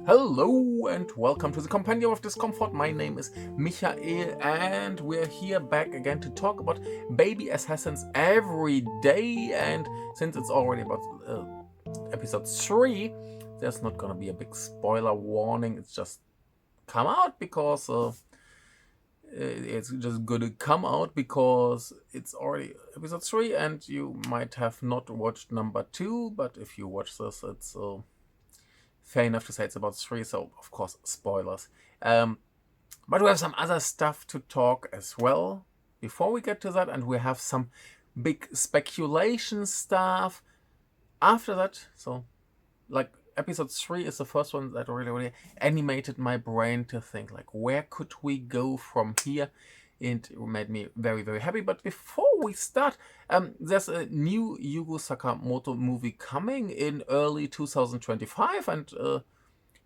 Hello and welcome to the Compendium of Discomfort. My name is Michael and we're here back again to talk about Baby Assassins every day. And since it's already about episode 3, there's not gonna be a big spoiler warning. It's just come out because it's just gonna come out because it's already episode 3 and you might have not watched number 2, but if you watch this, it's fair enough to say it's about 3, so of course spoilers. But we have some other stuff to talk as well before we get to that, and we have some big speculation stuff after that. So, like, episode 3 is the first one that really animated my brain to think, like, where could we go from here? It made me very happy. But before we start, there's a new Yugo Sakamoto movie coming in early 2025, and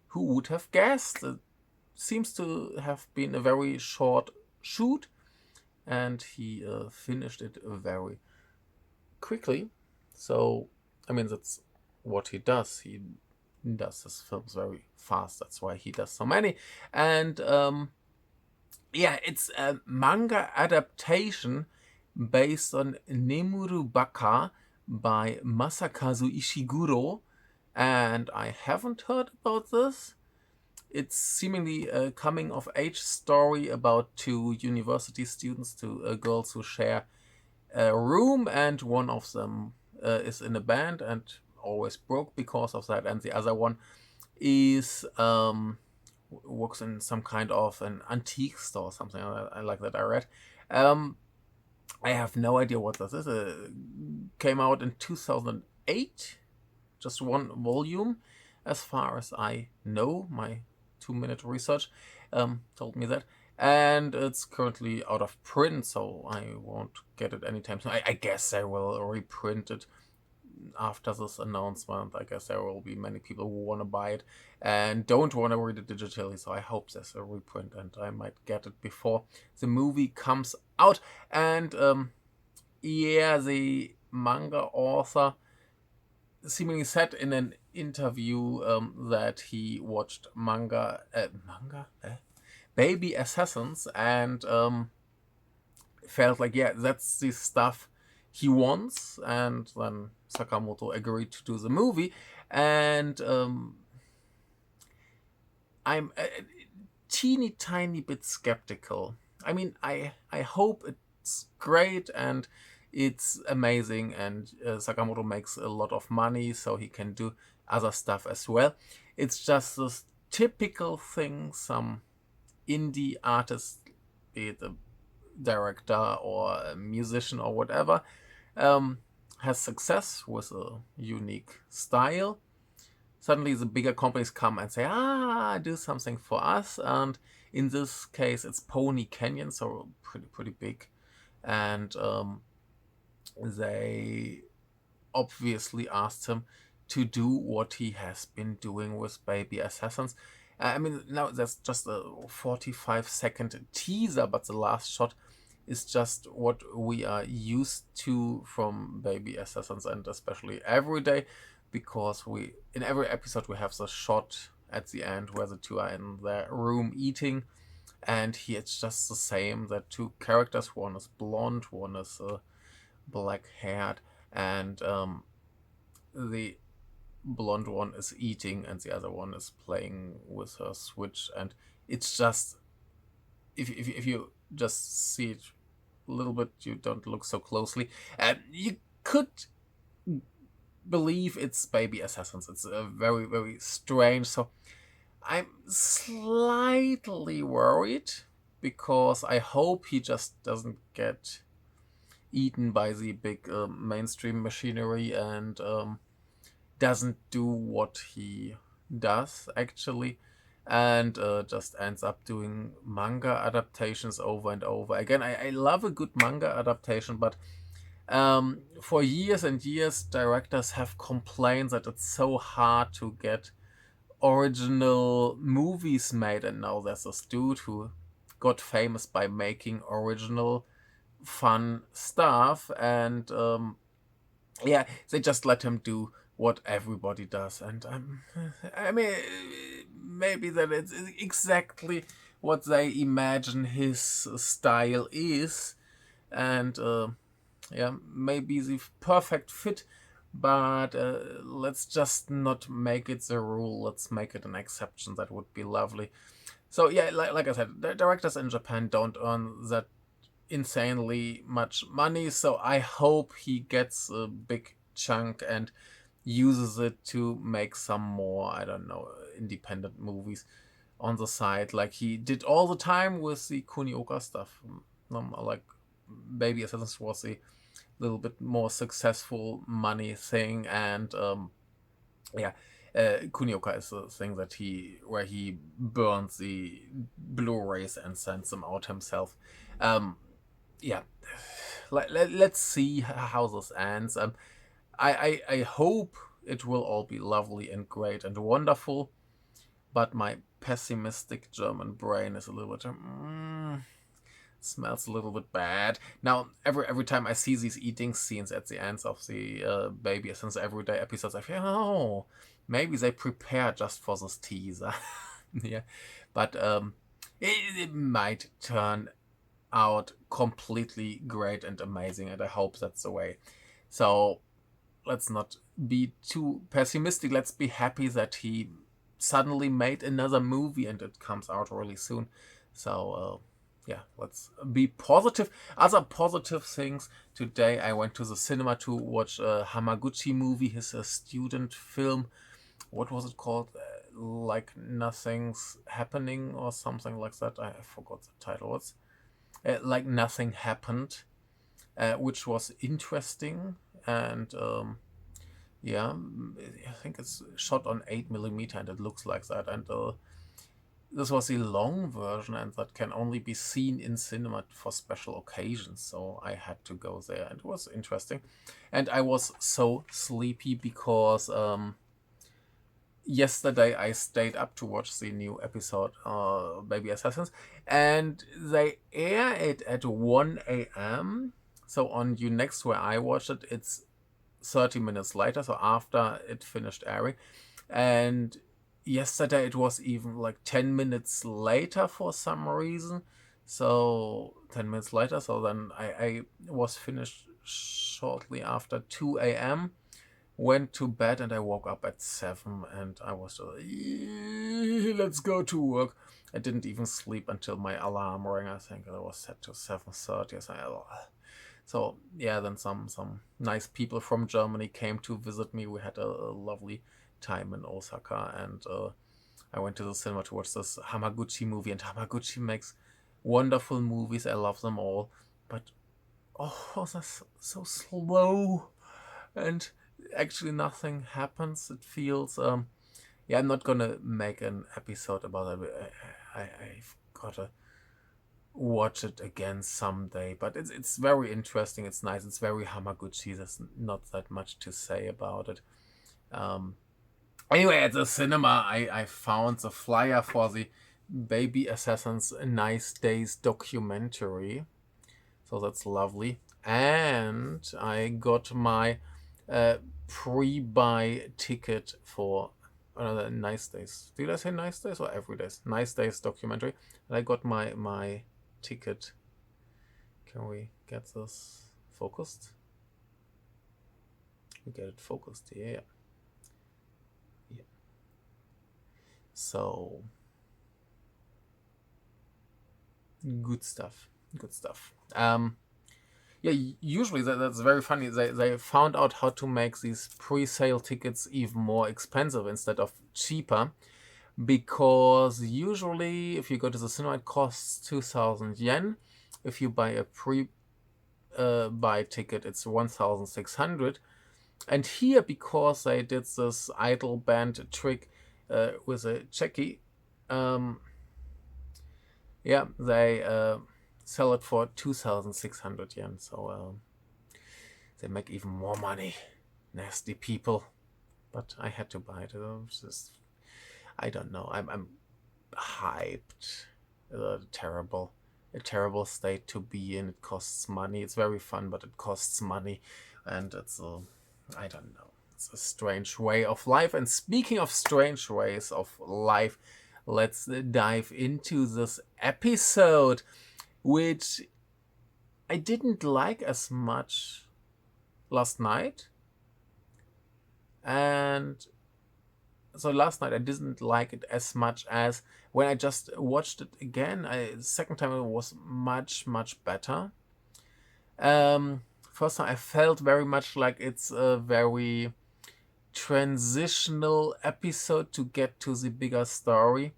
who would have guessed? It seems to have been a very short shoot, and he finished it very quickly. So, I mean, that's what he does. He does his films very fast. That's why he does so many. And yeah, it's a manga adaptation based on Nemuru Baka by Masakazu Ishiguro, and I haven't heard about this. It's seemingly a coming-of-age story about two university students, two girls who share a room, and one of them is in a band and always broke because of that, and the other one is works in some kind of an antique store or something like that. I read. I have no idea what this is. Came out in 2008, just one volume, as far as I know. My 2-minute research told me that, and it's currently out of print, so I won't get it anytime soon. I guess I will reprint it after this announcement. I guess there will be many people who want to buy it and don't want to read it digitally, so I hope there's a reprint and I might get it before the movie comes out. And yeah, the manga author seemingly said in an interview that he watched Baby Assassins and felt like, yeah, that's the stuff he wants, and then Sakamoto agreed to do the movie, and I'm a teeny tiny bit skeptical. I mean, I hope it's great and it's amazing, and Sakamoto makes a lot of money, so he can do other stuff as well. It's just this typical thing some indie artist, be it a director or a musician or whatever, has success with a unique style. Suddenly the bigger companies come and say, do something for us. And in this case, it's Pony Canyon, so pretty big. And they obviously asked him to do what he has been doing with Baby Assassins. I mean, now that's just a 45-second teaser, but the last shot is just what we are used to from Baby Assassins, and especially Everyday, because in every episode we have the shot at the end where the two are in their room eating, and here it's just the same. That two characters, one is blonde, one is black-haired, and the blonde one is eating and the other one is playing with her Switch, and it's just, if you just see it a little bit, you don't look so closely, you could believe it's Baby Assassins. It's very strange, so I'm slightly worried because I hope he just doesn't get eaten by the big mainstream machinery and doesn't do what he does actually, and just ends up doing manga adaptations over and over again. I love a good manga adaptation, but for years and years, directors have complained that it's so hard to get original movies made, and now there's this dude who got famous by making original fun stuff, and yeah, they just let him do what everybody does, and I mean, maybe that it's exactly what they imagine his style is, and maybe the perfect fit. But let's just not make it the rule. Let's make it an exception. That would be lovely. So yeah, like I said, the directors in Japan don't earn that insanely much money. So I hope he gets a big chunk and uses it to make some more, I don't know, independent movies on the side, like he did all the time with the Kunioka stuff. Like Baby Assassins was a little bit more successful money thing, and Kunioka is the thing that where he burns the Blu-rays and sends them out himself. Yeah, let's see how this ends. I hope it will all be lovely and great and wonderful, but my pessimistic German brain is a little bit smells a little bit bad. Now, every time I see these eating scenes at the ends of the Baby Essence Everyday episodes, I feel, oh, maybe they prepare just for this teaser. Yeah, but it might turn out completely great and amazing, and I hope that's the way. So let's not be too pessimistic. Let's be happy that he suddenly made another movie and it comes out really soon. So let's be positive. Other positive things. Today I went to the cinema to watch a Hamaguchi movie, his student film. What was it called? Like Nothing's Happening or something like that. I forgot the title. What's Like Nothing Happened, which was interesting, and I think it's shot on 8mm and it looks like that, and this was the long version, and that can only be seen in cinema for special occasions, so I had to go there, and it was interesting. And I was so sleepy because yesterday I stayed up to watch the new episode, Baby Assassins, and they air it at 1 a.m. So on Unext, where I watched it, it's 30 minutes later, so after it finished airing. And yesterday it was even like 10 minutes later for some reason. So 10 minutes later, so then I was finished shortly after 2 a.m. Went to bed and I woke up at 7 and I was let's go to work. I didn't even sleep until my alarm rang. I think it was set to 7:30. So yeah, then some nice people from Germany came to visit me. We had a lovely time in Osaka, and I went to the cinema to watch this Hamaguchi movie. And Hamaguchi makes wonderful movies. I love them all, but that's so slow, and actually nothing happens. It feels I'm not gonna make an episode about it. I've gotta watch it again someday, but it's very interesting. It's nice. It's very Hamaguchi. There's not that much to say about it. Anyway, at the cinema, I found the flyer for the Baby Assassins Nice Days documentary, so that's lovely. And I got my pre-buy ticket for Nice Days. Did I say Nice Days or Everydays? Nice Days documentary. And I got my ticket. Can we get this focused? We get it focused, yeah. So good stuff. Usually that's very funny. They found out how to make these pre-sale tickets even more expensive instead of cheaper, because usually if you go to the cinema it costs 2,000 yen. If you buy a pre-buy ticket, it's 1,600. And here, because they did this idle band trick with a checky, they sell it for 2,600 yen. So they make even more money. Nasty people. But I had to buy it. It was just, I don't know. I'm hyped. A terrible state to be in. It costs money. It's very fun, but it costs money, and it's I don't know. It's a strange way of life. And speaking of strange ways of life, let's dive into this episode, which I didn't like as much last night. And so last night I didn't like it as much as when I just watched it again. The second time it was much, much better. First time I felt very much like it's a very transitional episode to get to the bigger story.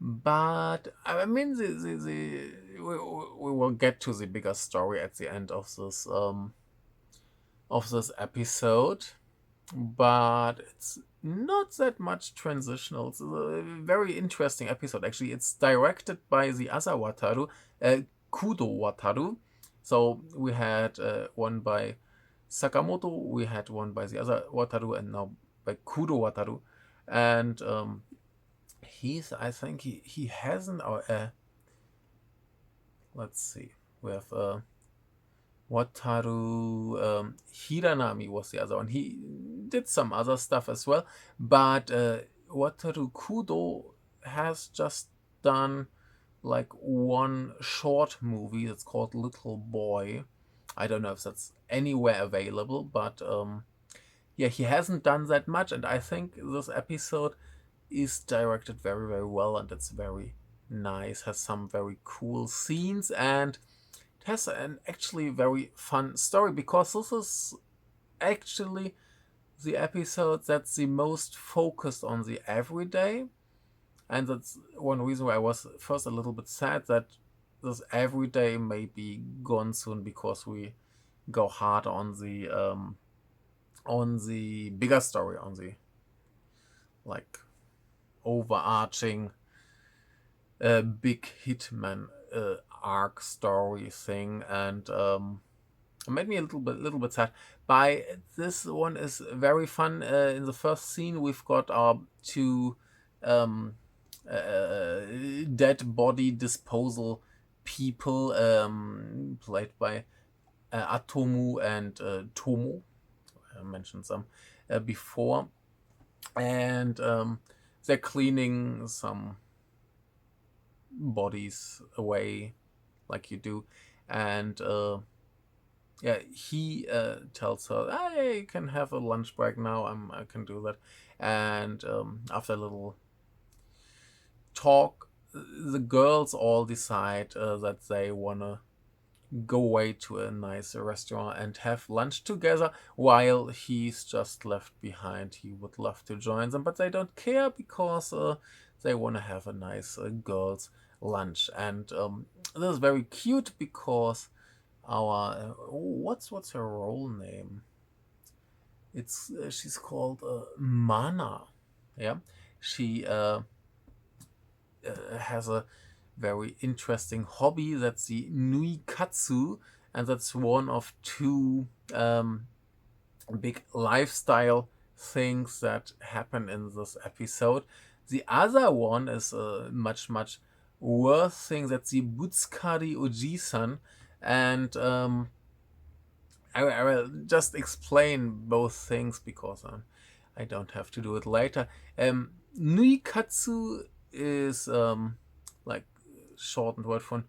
But I mean, we will get to the bigger story at the end of this episode. But it's not that much transitional. It's a very interesting episode, actually. It's directed by the other Wataru, Kudo Wataru. So we had one by Sakamoto, we had one by the other Wataru, and now by Kudo Wataru. And I think he hasn't, let's see, we have Wataru Hiranami was the other one. He did some other stuff as well, but Wataru Kudo has just done like one short movie that's called Little Boy. I don't know if that's anywhere available, but yeah, he hasn't done that much, and I think this episode is directed very, very well, and it's very nice, has some very cool scenes, and it has an actually very fun story, because this is actually the episode that's the most focused on the everyday. And that's one reason why I was first a little bit sad that this everyday may be gone soon, because we go hard on the bigger story, on the like overarching big hitman arc story thing, and it made me a little bit sad. By this one is very fun. In the first scene, we've got our two dead body disposal people, played by Atomu and Tomo. I mentioned some before, and they're cleaning some bodies away, like you do, and yeah, he tells her, "I can have a lunch break now. I can do that." And after a little talk, the girls all decide that they wanna go away to a nice restaurant and have lunch together, while he's just left behind. He would love to join them, but they don't care, because they want to have a nice girls' lunch. And this is very cute, because our what's her role name? It's she's called Mana. Yeah, she has a very interesting hobby. That's the Nui Katsu, and that's one of two big lifestyle things that happen in this episode. The other one is a much worse thing. That's the Butskari Ojisan, and I will just explain both things, because I don't have to do it later. Nui Katsu is like shortened word from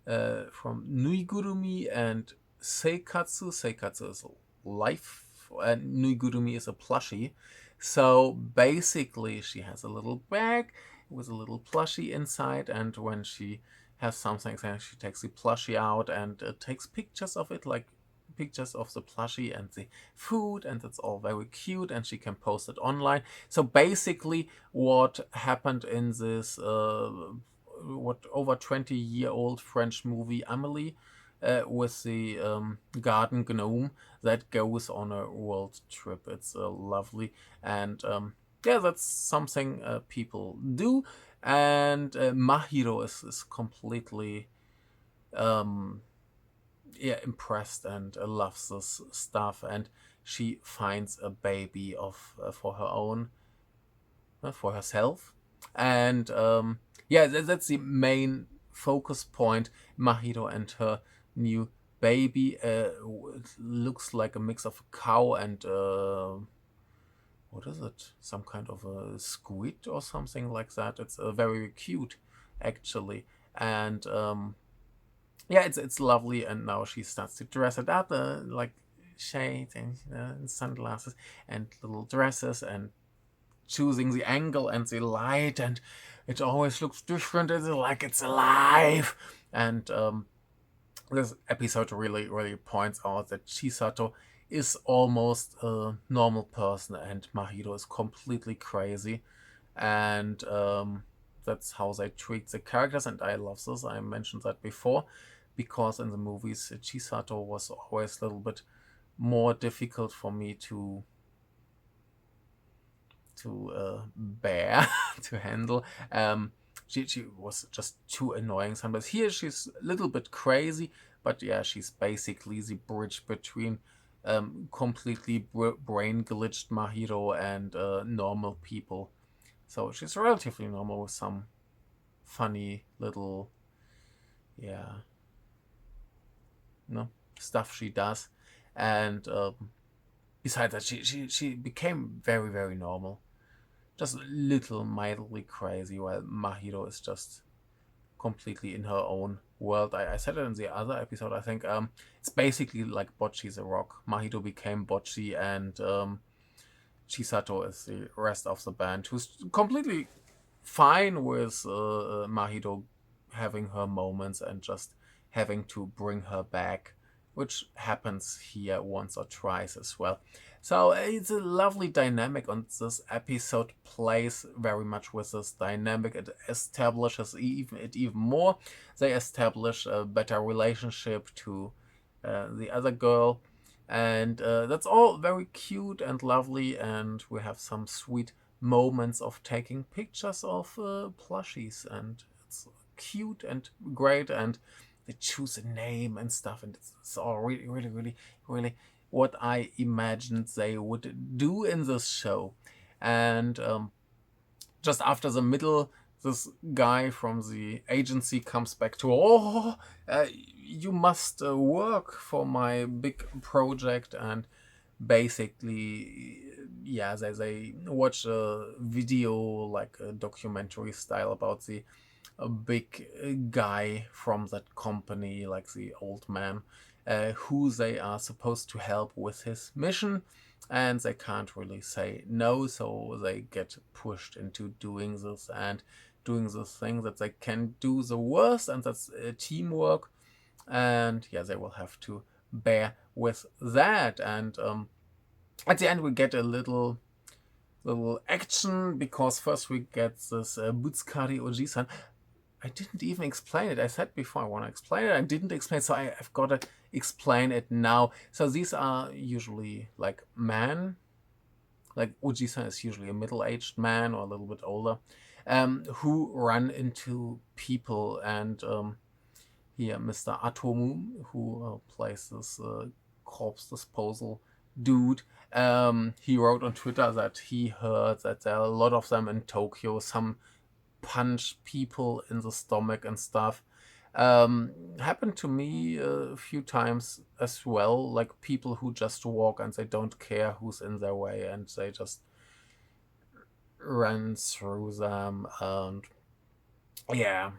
Nuigurumi and Seikatsu. Seikatsu is life, and Nuigurumi is a plushie. So basically, she has a little bag with a little plushie inside, and when she has something, then she takes the plushie out and takes pictures of it, like pictures of the plushie and the food, and it's all very cute, and she can post it online. So basically, what happened in this over 20-year-old French movie Amélie, with the garden gnome that goes on a world trip. It's lovely, and yeah, that's something people do. And Mahiro is completely impressed and loves this stuff, and she finds a baby for her own, for herself, and that's the main focus point. Mahiro and her new baby. It looks like a mix of a cow and what is it? Some kind of a squid or something like that. It's very cute, actually. And yeah, it's lovely. And now she starts to dress it up, like shades and sunglasses and little dresses, and choosing the angle and the light, and it always looks different. It's like it's alive. And this episode really points out that Chisato is almost a normal person and Mahito is completely crazy. And that's how they treat the characters, and I love this. I mentioned that before, because in the movies Chisato was always a little bit more difficult for me to bear, to handle. She was just too annoying sometimes. Here she's a little bit crazy, but yeah, she's basically the bridge between completely brain glitched Mahito and normal people. So she's relatively normal with some funny little, yeah, stuff she does. And besides that, she became very normal. Just a little mildly crazy, while Mahito is just completely in her own world. I said it in the other episode, I think. It's basically like Bocchi's a rock. Mahito became Bocchi, and Chisato is the rest of the band, who's completely fine with Mahito having her moments and just having to bring her back, which happens here once or twice as well. So it's a lovely dynamic, and this episode plays very much with this dynamic. It establishes it even more. They establish a better relationship to the other girl, and that's all very cute and lovely, and we have some sweet moments of taking pictures of plushies, and it's cute and great, and they choose a name and stuff, and it's all really what I imagined they would do in this show. And just after the middle, this guy from the agency comes back to, you must work for my big project, and basically, yeah, they watch a video, like a documentary style, about the a big guy from that company, like the old man, who they are supposed to help with his mission, and they can't really say no, so they get pushed into doing this and doing the thing that they can do the worst, and that's teamwork. And yeah, they will have to bear with that. And at the end, we get a little action, because first we get this Butskari Oji-san. I didn't even explain it. I said before I want to explain it. I didn't explain it, so I've got to explain it now. So these are usually like men. Like Uji-san is usually a middle-aged man or a little bit older, who run into people. And here Mr. Atomu, who plays this corpse disposal dude, he wrote on Twitter that he heard that there are a lot of them in Tokyo. Some punch people in the stomach and stuff. Happened to me a few times as well, like people who just walk and they don't care who's in their way, and they just run through them. And yeah,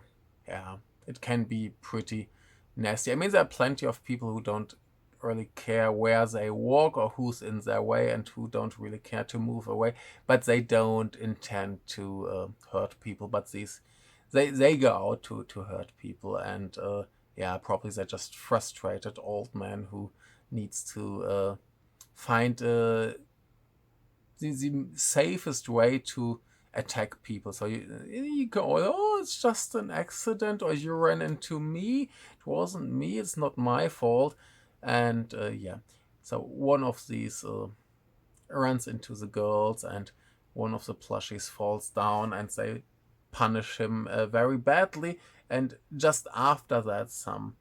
it can be pretty nasty. I mean, there are plenty of people who don't really care where they walk or who's in their way, and who don't really care to move away, but they don't intend to hurt people. But they go out to hurt people, and yeah, probably they're just frustrated old man who needs to find the safest way to attack people. So you go, oh, it's just an accident, or you ran into me. It wasn't me. It's not my fault. And yeah, so one of these runs into the girls, and one of the plushies falls down, and they punish him very badly. And just after that, some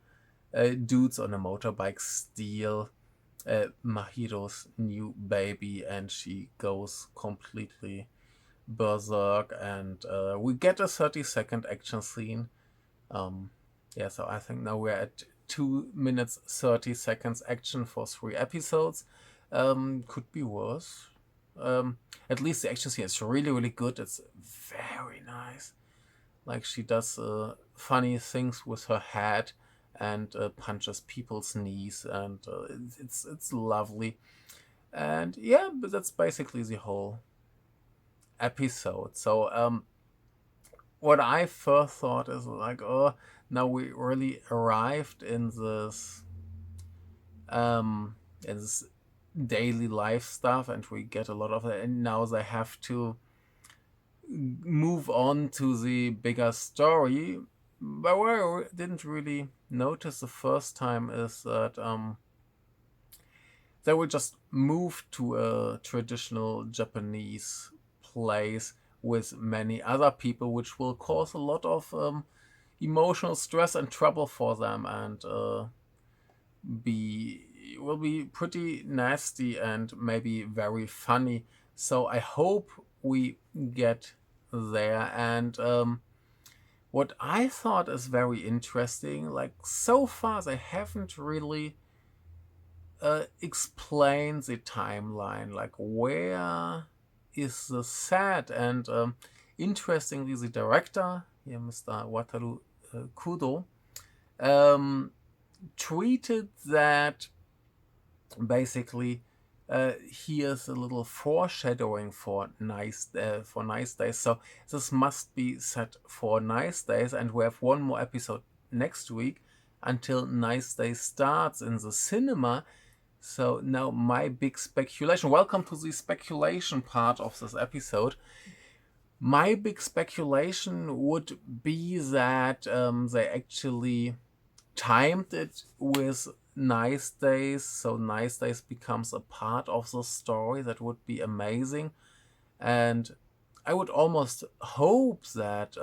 dudes on a motorbike steal Mahito's new baby, and she goes completely berserk. And we get a 30-second action scene. Yeah, so I think now we're at 2 minutes 30 seconds action for 3 episodes. Could be worse. At least the action scene is really, really good. It's very nice. Like she does funny things with her head and punches people's knees, and it's lovely. And yeah, but that's basically the whole episode. So what I first thought is like, oh, now we really arrived in this daily life stuff, and we get a lot of it, and now they have to move on to the bigger story. But what I didn't really notice the first time is that they will just move to a traditional Japanese place with many other people, which will cause a lot of emotional stress and trouble for them, and will be pretty nasty and maybe very funny. So I hope we get there. And what I thought is very interesting, like so far they haven't really explained the timeline, like where is the set. And interestingly, the director, yeah, Mr. Wataru Kudo, tweeted that basically here's a little foreshadowing for nice days. So this must be set for nice days, and we have one more episode next week until Nice Day starts in the cinema. So now my big speculation. Welcome to the speculation part of this episode. My big speculation would be that they actually timed it with Nice Days, so Nice Days becomes a part of the story. That would be amazing. And I would almost hope that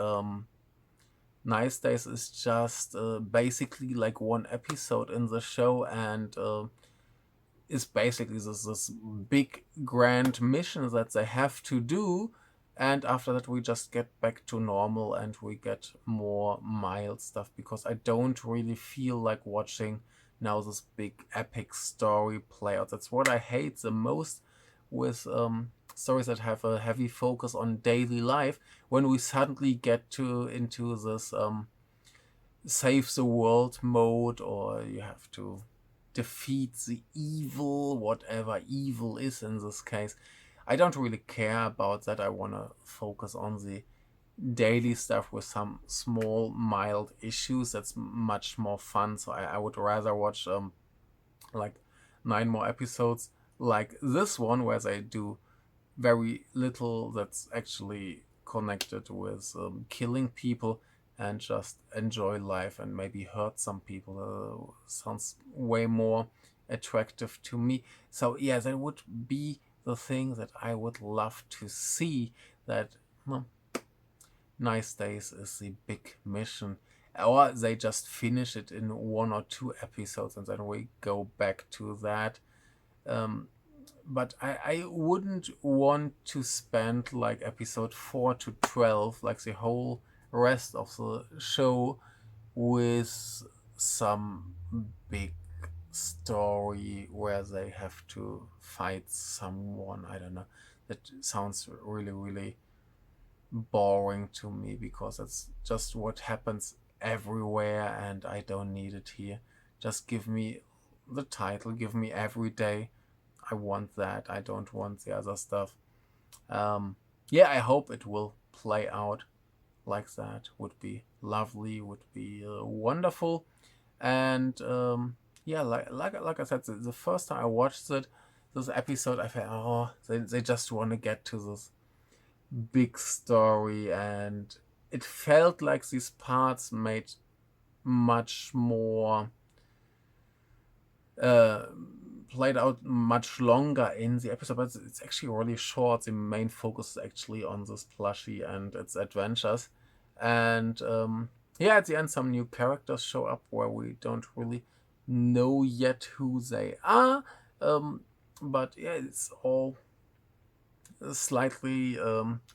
Nice Days is just basically like one episode in the show, and is basically this big grand mission that they have to do. And after that, we just get back to normal and we get more mild stuff, because I don't really feel like watching now this big epic story play out. That's what I hate the most with stories that have a heavy focus on daily life, when we suddenly get into this save the world mode, or you have to defeat the evil, whatever evil is in this case. I don't really care about that. I want to focus on the daily stuff with some small, mild issues. That's much more fun. So I would rather watch like 9 more episodes like this one, where they do very little that's actually connected with killing people, and just enjoy life and maybe hurt some people. Sounds way more attractive to me. So yeah, that would be the thing that I would love to see, that Nice Days is the big mission, or they just finish it in 1 or 2 episodes and then we go back to that. But I wouldn't want to spend like episode 4 to 12, like the whole rest of the show, with some big story where they have to fight someone. I don't know. That sounds really, really boring to me, because that's just what happens everywhere and I don't need it here. Just give me the title, give me Everyday. I want that. I don't want the other stuff. Yeah, I hope it will play out like that. Would be lovely, would be wonderful. And yeah, like I said, the first time I watched this episode, I felt, oh, they just want to get to this big story, and it felt like these parts made much more played out much longer in the episode, but it's actually really short. The main focus is actually on this plushie and its adventures. And yeah, at the end, some new characters show up where we don't really know yet who they are. But yeah, it's all slightly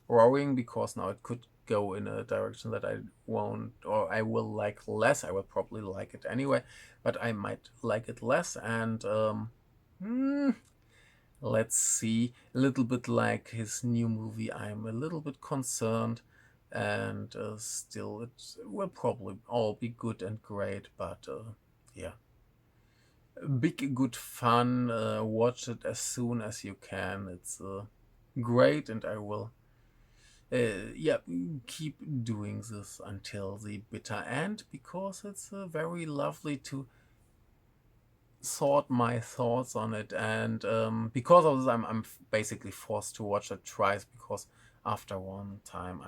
worrying, because now it could go in a direction that I won't, or I will like less. I will probably like it anyway, but I might like it less. And let's see. A little bit like his new movie, I'm a little bit concerned, and still it will probably all be good and great, but yeah, big good fun. Watch it as soon as you can. It's great, and I will yeah, keep doing this until the bitter end, because it's very lovely to sort my thoughts on it. And because of this, I'm basically forced to watch it twice, because after one time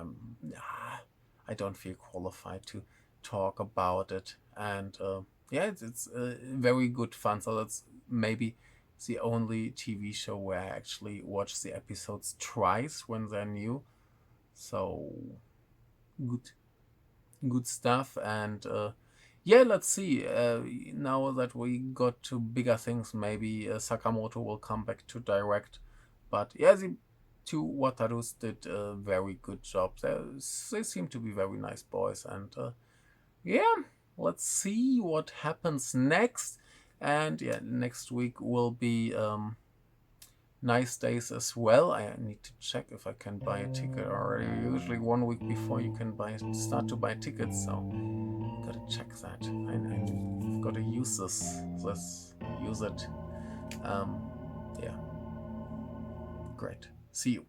I don't feel qualified to talk about it. And yeah, it's very good fun. So that's maybe the only TV show where I actually watch the episodes twice when they're new. So good stuff. And yeah, let's see. Now that we got to bigger things, maybe Sakamoto will come back to direct. But yeah, the two Watarus did a very good job. They seem to be very nice boys. And yeah, let's see what happens next. And yeah, next week will be nice days as well. I need to check if I can buy a ticket already. Usually 1 week before you can start to buy tickets, so gotta check that. I've gotta use use it. Yeah, great. See you.